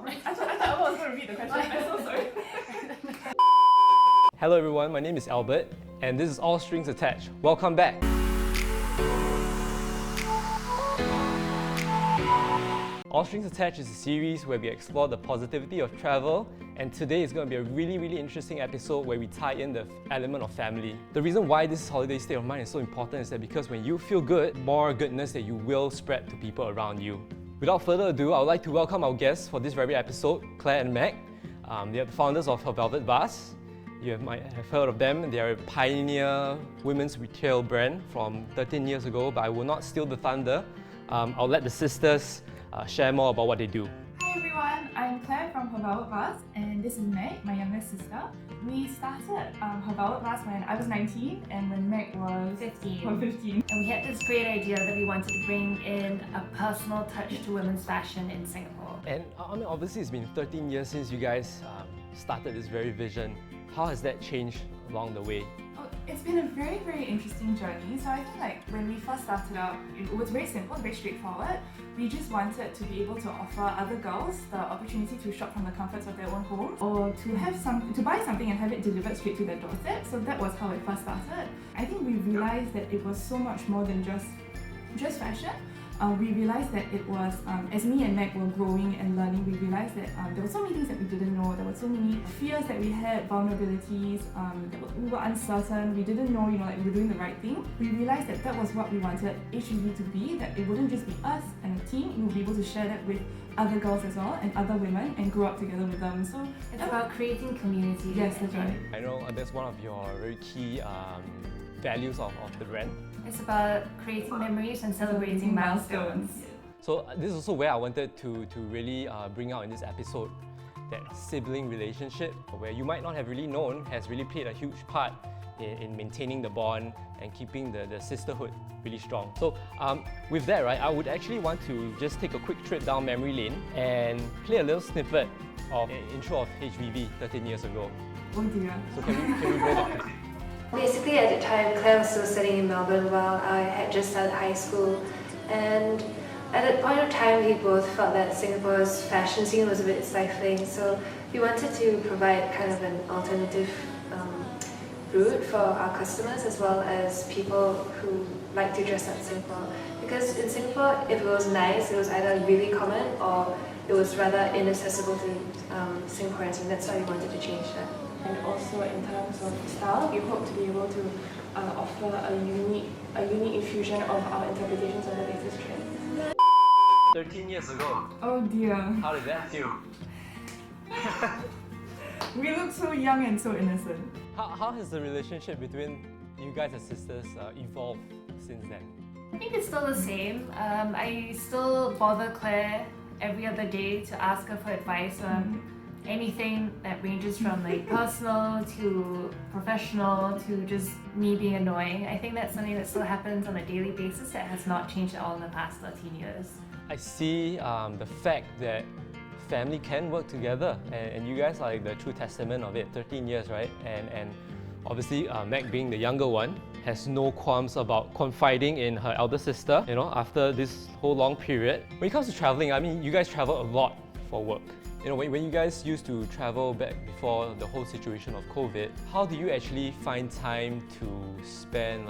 I thought I was going to read the question. I'm so sorry. Hello everyone, my name is Albert and this is All Strings Attached. Welcome back! All Strings Attached is a series where we explore the positivity of travel, and today is going to be a really interesting episode where we tie in the element of family. The reason why this holiday state of mind is so important is that because when you feel good, more goodness that you will spread to people around you. Without further ado, I would like to welcome our guests for this very episode, Clare and Mag. They are the founders of Velvet Vase. You might have heard of them. They are a pioneer women's retail brand from 13 years ago, but I will not steal the thunder. I'll let the sisters share more about what they do. Hi everyone, I'm Clare from Hervelvetvase and this is Meg, my younger sister. We started Hervelvetvase when I was 19 and when Meg was 15. And we had this great idea that we wanted to bring in a personal touch to women's fashion in Singapore. And I mean, obviously it's been 13 years since you guys started this very vision. How has that changed along the way? Oh, it's been a very interesting journey. So I think like when we first started out, it was very simple, very straightforward. We just wanted to be able to offer other girls the opportunity to shop from the comforts of their own home, or to buy something and have it delivered straight to their doorstep. So that was how it first started. I think we realized that it was so much more than just fashion. We realized that it was, as me and Meg were growing and learning, we realized that there were so many things that we didn't know. There were so many fears that we had, vulnerabilities, we were uncertain, we didn't know, like we were doing the right thing. We realized that that was what we wanted 𝐴𝐶𝐵 to be, that it wouldn't just be us and a team, we would be able to share that with other girls as well and other women and grow up together with them. So it's about creating community. Yes, that's right. I know that's one of your very key values of the brand. It's about creating memories and celebrating milestones. So this is also where I wanted to really bring out in this episode that sibling relationship, where you might not have really known, has really played a huge part in maintaining the bond and keeping the sisterhood really strong. So with that, right, I would actually want to just take a quick trip down memory lane and play a little snippet of an intro of HVV 13 years ago. Oh dear. So can we roll that? Basically, at the time, Claire was still studying in Melbourne while I had just started high school. And at that point of time, we both felt that Singapore's fashion scene was a bit stifling. So we wanted to provide kind of an alternative route for our customers as well as people who like to dress up in Singapore. Because in Singapore, if it was nice, it was either really common or it was rather inaccessible to Singaporeans, and that's why we wanted to change that. And also in terms of style, we hope to be able to offer a unique infusion of our interpretations of the latest trends. 13 years ago. Oh dear. How did that feel? We look so young and so innocent. How has the relationship between you guys as sisters evolved since then? I think it's still the same. I still bother Claire every other day to ask her for advice on anything that ranges from like personal to professional to just me being annoying. I think that's something that still happens on a daily basis that has not changed at all in the past 13 years. I see the fact that family can work together, and you guys are like the true testament of it. 13 years, right? And obviously Meg, being the younger one, has no qualms about confiding in her elder sister, after this whole long period. When it comes to traveling, I mean, you guys travel a lot for work. When you guys used to travel back before the whole situation of COVID, how do you actually find time to spend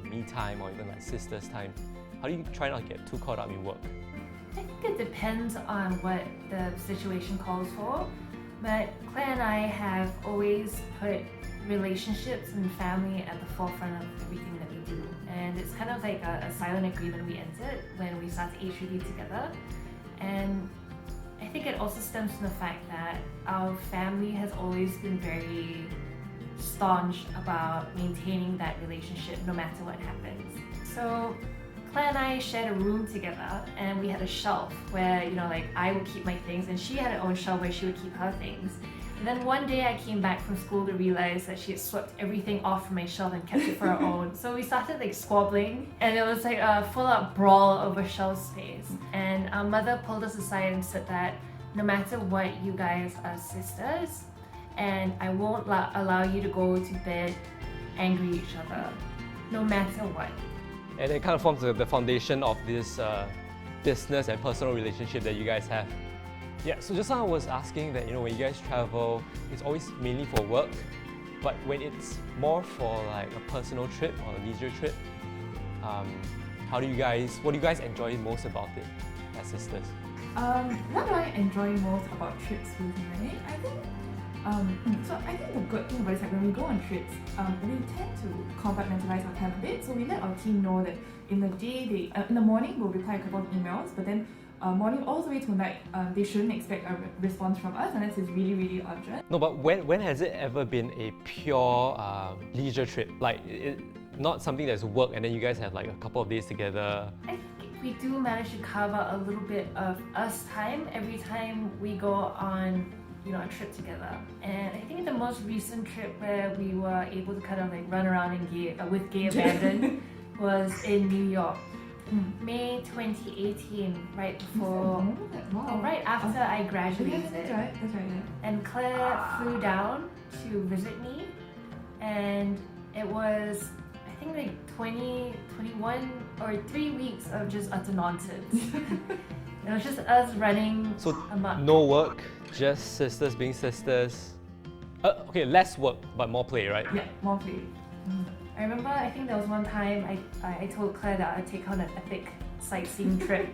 me time or even like sisters time? How do you try not to get too caught up in work? I think it depends on what the situation calls for, but Claire and I have always put relationships and family at the forefront of everything that we do. And it's kind of like a silent agreement we entered when we started 𝐴𝐶𝐵 together. And I think it also stems from the fact that our family has always been very staunch about maintaining that relationship no matter what happens. So Claire and I shared a room together and we had a shelf where, I would keep my things and she had her own shelf where she would keep her things. And then one day I came back from school to realize that she had swept everything off from my shelf and kept it for her own. So we started squabbling and it was like a full-out brawl over shelf space. And our mother pulled us aside and said that no matter what, you guys are sisters and I won't allow you to go to bed angry at each other, no matter what. And it kind of forms the foundation of this business and personal relationship that you guys have. Yeah, so just now I was asking that, when you guys travel, it's always mainly for work, but when it's more for like a personal trip or a leisure trip, what do you guys enjoy most about it as sisters? What do I enjoy most about trips with May? I think the good thing about it is that when we go on trips, we tend to compartmentalize our time a bit. So we let our team know that in the morning we'll reply a couple of emails, but then morning all the way to night, they shouldn't expect a response from us unless it's really, really urgent. No, but when has it ever been a pure leisure trip? Like, not something that's work and then you guys have like a couple of days together? I think we do manage to carve out a little bit of us time every time we go on a trip together. And I think the most recent trip where we were able to kind of like run around and with gay abandon was in New York. May 2018, right before, right after I graduated. That's right, yeah. And Claire flew down to visit me, and it was, I think like 21 or 3 weeks of just utter nonsense. It was just us running amok. No work, just sisters being sisters. Okay, less work, but more play, right? Yeah, more play. I remember, I think there was one time I told Claire that I'd take her on an epic sightseeing trip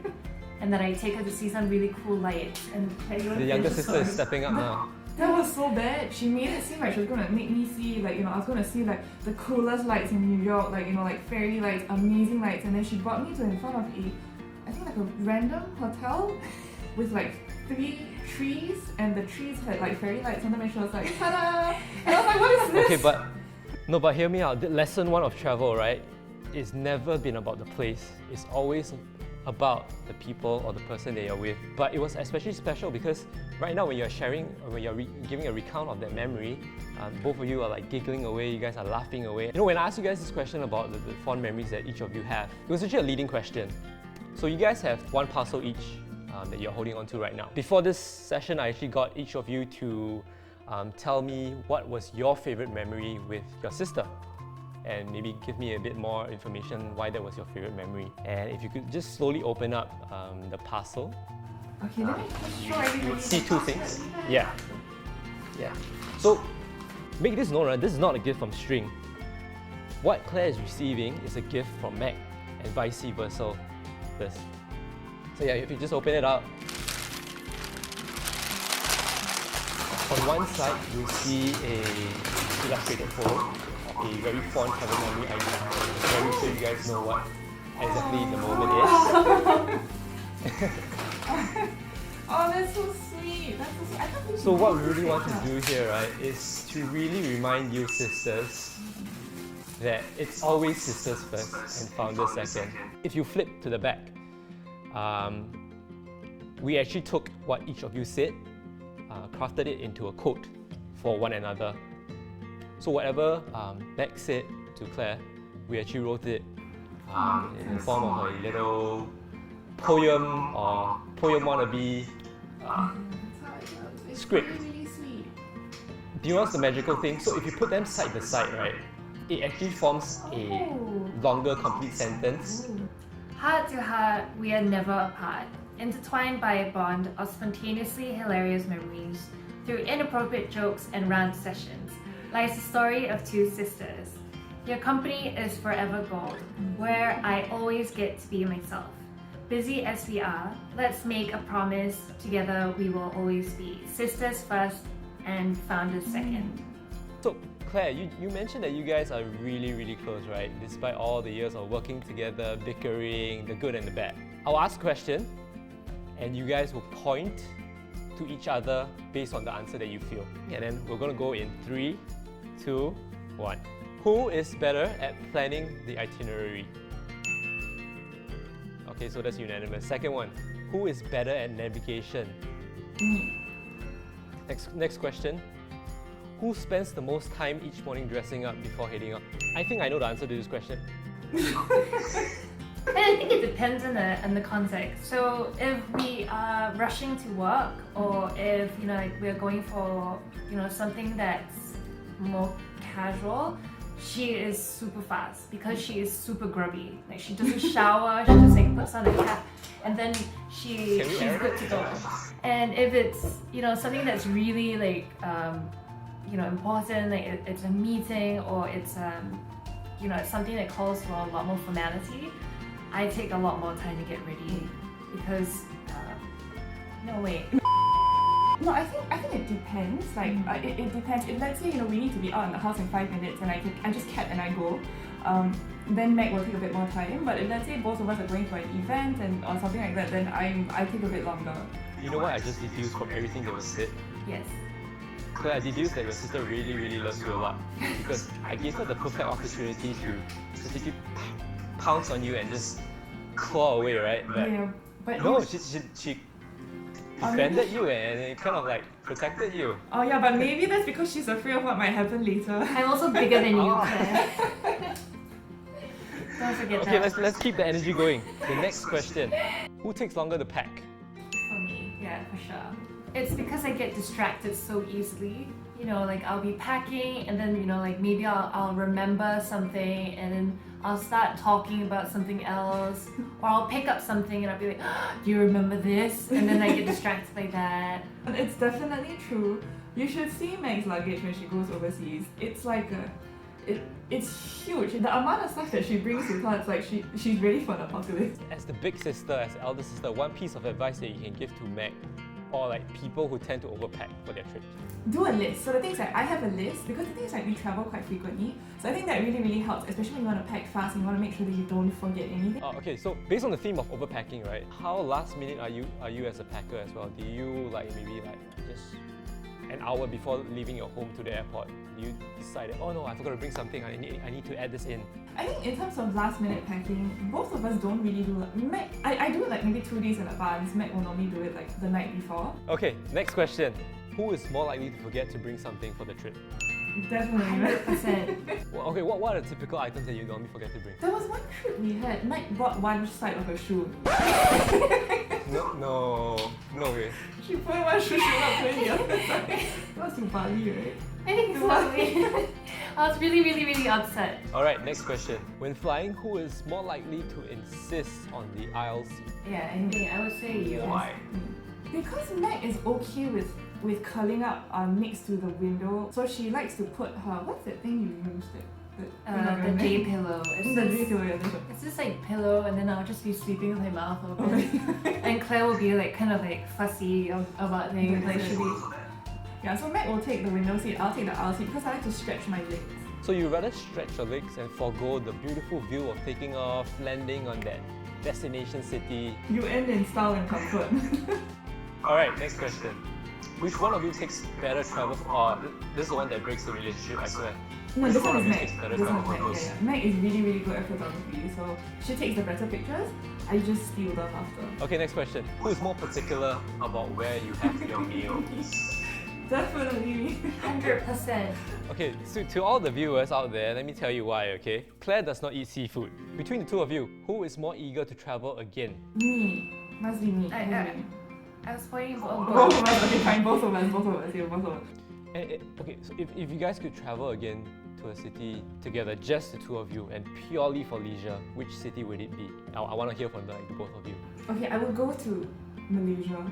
and that I'd take her to see some really cool lights. And the younger sister is stepping up now. That was so bad. She made it seem like she was gonna make me see, like, I was gonna see like the coolest lights in New York, like fairy lights, amazing lights, and then she brought me to in front of I think like a random hotel with like 3 trees, and the trees had like fairy lights on them, and she was like, ta-da! And I was like, what is this? Okay, but hear me out. The lesson 1 of travel, right, it's never been about the place. It's always about the people or the person that you're with. But it was especially special because right now when you're sharing, or when you're giving a recount of that memory, both of you are like giggling away, you guys are laughing away. When I asked you guys this question about the fond memories that each of you have, it was actually a leading question. So you guys have 1 parcel each that you're holding on to right now. Before this session, I actually got each of you to tell me what was your favorite memory with your sister, and maybe give me a bit more information why that was your favorite memory. And if you could just slowly open up the parcel. Okay, let me just show everybody. See 2 things. Yeah. So make this known, right? This is not a gift from String. What Claire is receiving is a gift from Mag, and vice versa. So yeah, if you just open it up, on one side you'll see a illustrated photo of a very fond travel memory. I'm very sure you guys know what exactly the moment is. Oh, that's so sweet. That's so sweet. I can't believe So you what we did really this want to like do here, right, is to really remind you sisters that it's always sisters first and founders second. If you flip to the back, we actually took what each of you said, crafted it into a quote for one another. So whatever Meg said to Claire, we actually wrote it in the form of a little poem or poem wannabe script. Really sweet. Do you know what's the magical thing? So if you put them side by side, right, it actually forms a longer complete sentence. Heart to heart, we are never apart. Intertwined by a bond of spontaneously hilarious memories, through inappropriate jokes and rant sessions, lies the story of 2 sisters. Your company is forever gold, where I always get to be myself. Busy as we are, let's make a promise, together we will always be. Sisters first and founders second. So Claire, you mentioned that you guys are really, really close, right? Despite all the years of working together, bickering, the good and the bad. I'll ask a question, and you guys will point to each other based on the answer that you feel. And then we're gonna go in 3, 2, 1. Who is better at planning the itinerary? Okay, so that's unanimous. Second one, who is better at navigation? Next question. Who spends the most time each morning dressing up before heading out? I think I know the answer to this question. And I think it depends on the context. So if we are rushing to work, or if we're going for something that's more casual, she is super fast because she is super grubby. Like she doesn't shower, she just like puts on a cap and then she's good to go. And if it's, you know, something that's really like you know, important, like it's a meeting or it's you know, it's something that calls for a lot more formality, I take a lot more time to get ready because no way. No, I think it depends. Like it depends. If let's say, you know, we need to be out in the house in 5 minutes and I just cap and I go, then Meg will take a bit more time. But if let's say both of us are going to an event and or something like that, then I take a bit longer. You know what I just deduced from everything that was said? Yes. Claire, I deduced that your sister really, really loves you a lot because I gave her the perfect opportunity to specifically pounce on you and just claw away, right? But Yeah, but no, she defended you and it kind of like protected you. Oh yeah, but maybe that's because she's afraid of what might happen later. I'm also bigger than you, Claire. Don't forget Okay, that. let's keep the energy going. The next question: who takes longer to pack? For me, yeah, for sure. It's because I get distracted so easily. You know, like I'll be packing and then, you know, like maybe I'll remember something and then I'll start talking about something else, or I'll pick up something and I'll be like, do you remember this? And then I get distracted by that. It's definitely true. You should see Meg's luggage when she goes overseas. It's like it's huge. The amount of stuff that she brings with her, it's like she's ready for the apocalypse. As the big sister, as the elder sister, one piece of advice that you can give to Meg or like people who tend to overpack for their trips? Do a list. So the thing is like I have a list because the thing is like we travel quite frequently. So I think that really, really helps, especially when you want to pack fast and you want to make sure that you don't forget anything. Okay, so based on the theme of overpacking, right? How last minute are you as a packer as well? Do you like maybe like just an hour before leaving your home to the airport, you decided, oh no, I forgot to bring something, I need to add this in? I think in terms of last minute packing, both of us don't really do like, I do it like maybe 2 days in advance. Meg will normally do it like the night before. Okay, next question. Who is more likely to forget to bring something for the trip? Definitely. 100%. Well, okay, what are the typical items that you normally forget to bring? There was one trip we had, Meg brought one side of her shoe. No way. She put one shoe, she not putting the other side. That was to Bali, right? I think so. I was really, really, really upset. Alright, next question. When flying, who is more likely to insist on the aisle seat? Yeah, I would say you. Why? Because Meg is okay with curling up next to the window, so she likes to put her, what's that thing you used? The day pillow. It's It's just like pillow, and then I'll just be sleeping with my mouth open. And Claire will be like kind of like fussy about things. Like she'll be. Yeah, so Meg will take the window seat, I'll take the aisle seat because I like to stretch my legs. So you rather stretch your legs and forego the beautiful view of taking off, landing on that destination city. You end in style and comfort. Alright, next question. Which one of you takes better travel this is the one that breaks the relationship, I swear. No, Which this one one of is you Meg. takes better This travel one is Meg, photos? yeah. Meg is really, really good at photography, so she takes the better pictures. I just steal them after. Okay, next question. Who is more particular about where you have your meal? Definitely. 100%. Okay, so to all the viewers out there, let me tell you why, okay? Claire does not eat seafood. Between the two of you, who is more eager to travel again? Me. Must be me. I was pointing Both of us, okay, fine, both of us, yeah, both of us. Okay, so if you guys could travel again to a city together, just the two of you, and purely for leisure, which city would it be? I want to hear from the both of you. Okay, I would go to Malaysia.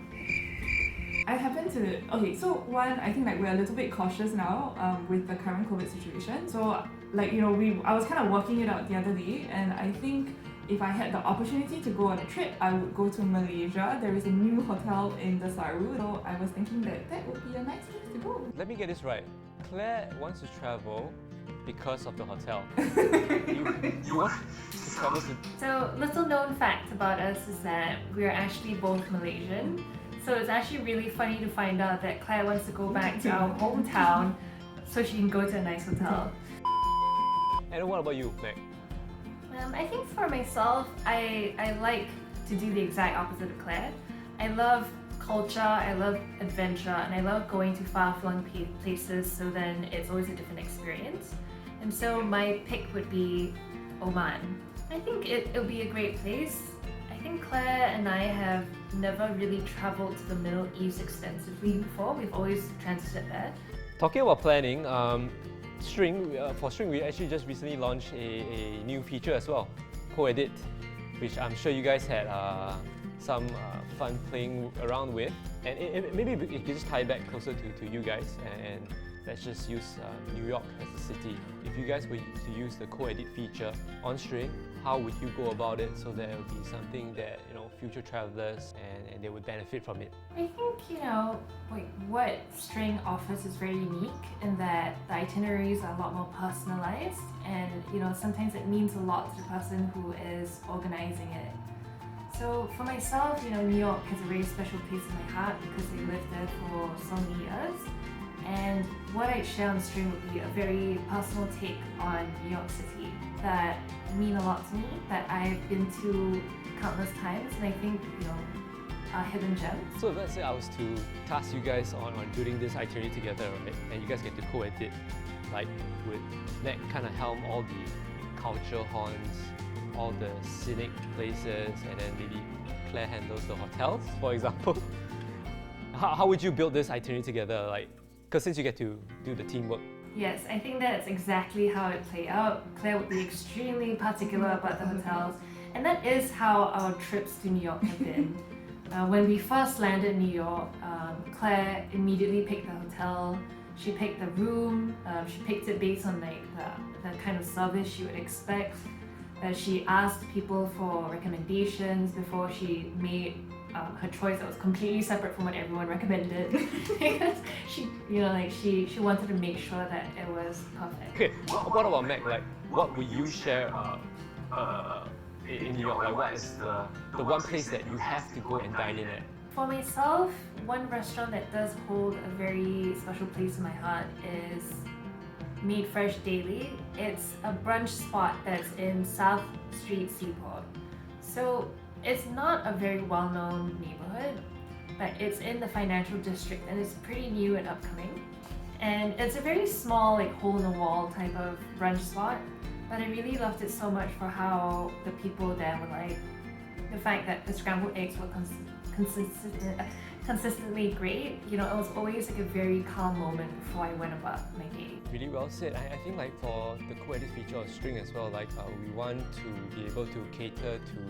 I happen to, okay, so one, I think like we're a little bit cautious now with the current COVID situation. So like, you know, I was kind of working it out the other day, and I think if I had the opportunity to go on a trip, I would go to Malaysia. There is a new hotel in the Saru, so I was thinking that would be a nice place to go. Let me get this right. Claire wants to travel because of the hotel. you want to travel to... So, little known fact about us is that we're actually both Malaysian. So it's actually really funny to find out that Claire wants to go back to our hometown so she can go to a nice hotel. And what about you, Meg? I think for myself, I like to do the exact opposite of Claire. I love culture, I love adventure, and I love going to far-flung places, so then it's always a different experience. And so my pick would be Oman. I think it'll be a great place. I think Claire and I have never really traveled to the Middle East extensively before. We've always transited there. Talking about planning, String, for String, we actually just recently launched a new feature as well, 𝐶𝐸dit, which I'm sure you guys had some fun playing around with. And maybe you can just tie it back closer to you guys, and let's just use New York as a city. If you guys were to use the 𝐶𝐸dit feature on String, how would you go about it so that it would be something that future travelers and they would benefit from it? I think what String offers is very unique in that the itineraries are a lot more personalized, and sometimes it means a lot to the person who is organizing it. So for myself, New York has a very special place in my heart because I lived there for so many years. And what I share on String would be a very personal take on New York City that mean a lot to me, that I've been to countless times, and I think are hidden gems. So if let's say I was to task you guys on building this itinerary together, right, and you guys get to 𝐶𝐸dit, like would Meg kind of helm all the culture horns, all the scenic places, and then maybe Claire handles the hotels, for example? How would you build this itinerary together? Because since you get to do the teamwork. Yes, I think that's exactly how it played out. Claire would be extremely particular about the hotels, and that is how our trips to New York have been. When we first landed in New York, Claire immediately picked the hotel. She picked the room. She picked it based on the kind of service she would expect. She asked people for recommendations before she made her choice that was completely separate from what everyone recommended. Because she wanted to make sure that it was perfect. Okay, what about Meg? What would you share in New York? What is the one place that you have to go and dine in at? For myself, one restaurant that does hold a very special place in my heart is Made Fresh Daily. It's a brunch spot that's in South Street Seaport. So it's not a very well-known neighborhood, but it's in the financial district and it's pretty new and upcoming. And it's a very small, hole-in-the-wall type of brunch spot, but I really loved it so much for how the people there were like. The fact that the scrambled eggs were consistently great. It was always a very calm moment before I went about my day. Really well said. I think for the 𝐶𝐸dit feature of String as well, we want to be able to cater to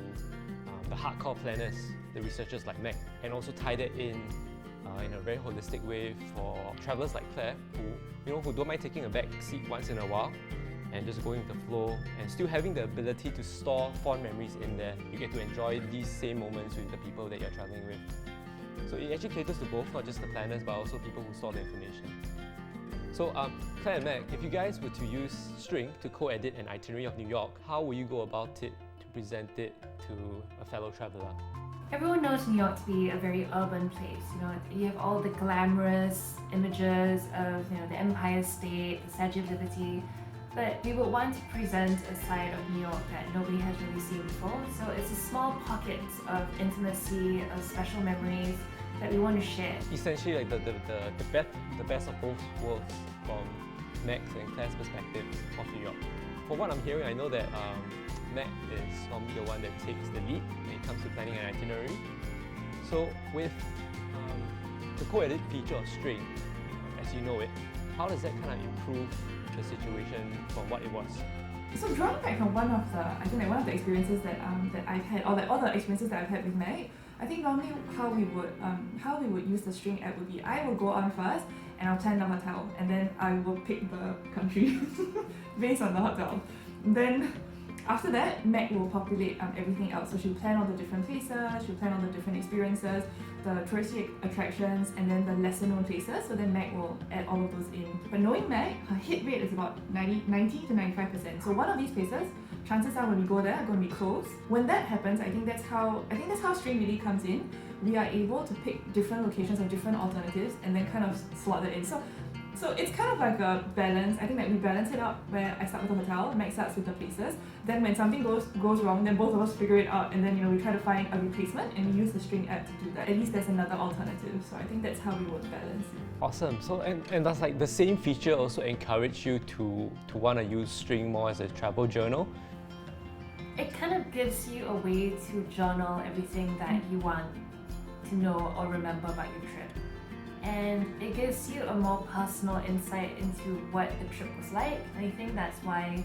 the hardcore planners, the researchers like Meg, and also tie that in a very holistic way for travelers like Claire, who don't mind taking a back seat once in a while and just going with the flow and still having the ability to store fond memories in there. You get to enjoy these same moments with the people that you're traveling with. So it actually caters to both, not just the planners, but also people who store the information. So Claire and Meg, if you guys were to use String to 𝐶𝐸dit an itinerary of New York, how will you go about it to present it to a fellow traveler? Everyone knows New York to be a very urban place. You have all the glamorous images of the Empire State, the Statue of Liberty, but we would want to present a side of New York that nobody has really seen before. So it's a small pocket of intimacy, of special memories that we want to share. Essentially, the best of both worlds from Meg's and Claire's perspective of New York. From what I'm hearing, I know that Meg is normally the one that takes the lead when it comes to planning an itinerary. So with the 𝐶𝐸dit feature of String, as you know it, how does that kind of improve the situation from what it was? So drawing back from one of the experiences that I've had, or all the experiences that I've had with Meg, I think normally how we would use the String app would be I will go on first and I'll plan the hotel, and then I will pick the country based on the hotel. Then after that, Meg will populate everything else. So she'll plan all the different places, she'll plan all the different experiences, the touristy attractions, and then the lesser known places. So then Meg will add all of those in. But knowing Meg, her hit rate is about 90 to 95%. So one of these places, chances are when we go there, are going to be closed. When that happens, I think that's how String really comes in. We are able to pick different locations of different alternatives and then kind of slot that in. So it's kind of like a balance. I think that we balance it out where I start with the hotel, Meg starts with the places. Then when something goes wrong, then both of us figure it out, and then we try to find a replacement, and we use the String app to do that. At least there's another alternative. So I think that's how we would balance it. Awesome. So and does the same feature also encourage you to want to use String more as a travel journal? It kind of gives you a way to journal everything that you want to know or remember about your trip. and it gives you a more personal insight into what the trip was like. And I think that's why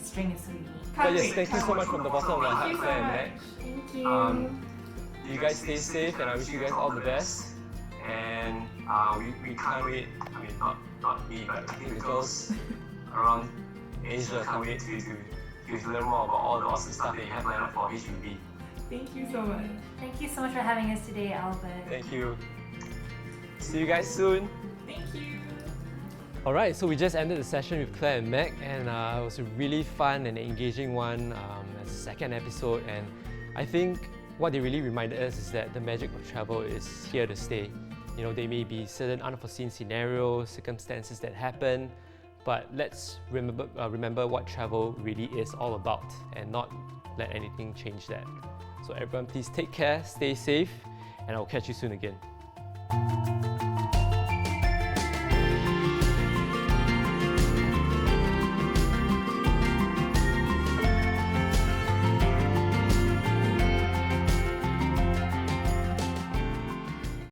string is so unique. But yes, thank you so much from the bottom of my heart, Thank you so Claire and Mag. much. Thank you. You guys stay safe, and I wish you guys all the best. And we can't wait. I mean, not me, but I think the girls around Asia can't wait to learn more about all the awesome stuff that you have lined up for HVB. Thank you so much. Thank you so much for having us today, Albert. Thank you. See you guys soon. Thank you. Alright, so we just ended the session with Claire and Mag, and it was a really fun and engaging one, as a second episode. And I think what they really reminded us is that the magic of travel is here to stay. You know, there may be certain unforeseen scenarios, circumstances that happen, but let's remember what travel really is all about and not let anything change that. So everyone, please take care, stay safe, and I'll catch you soon again.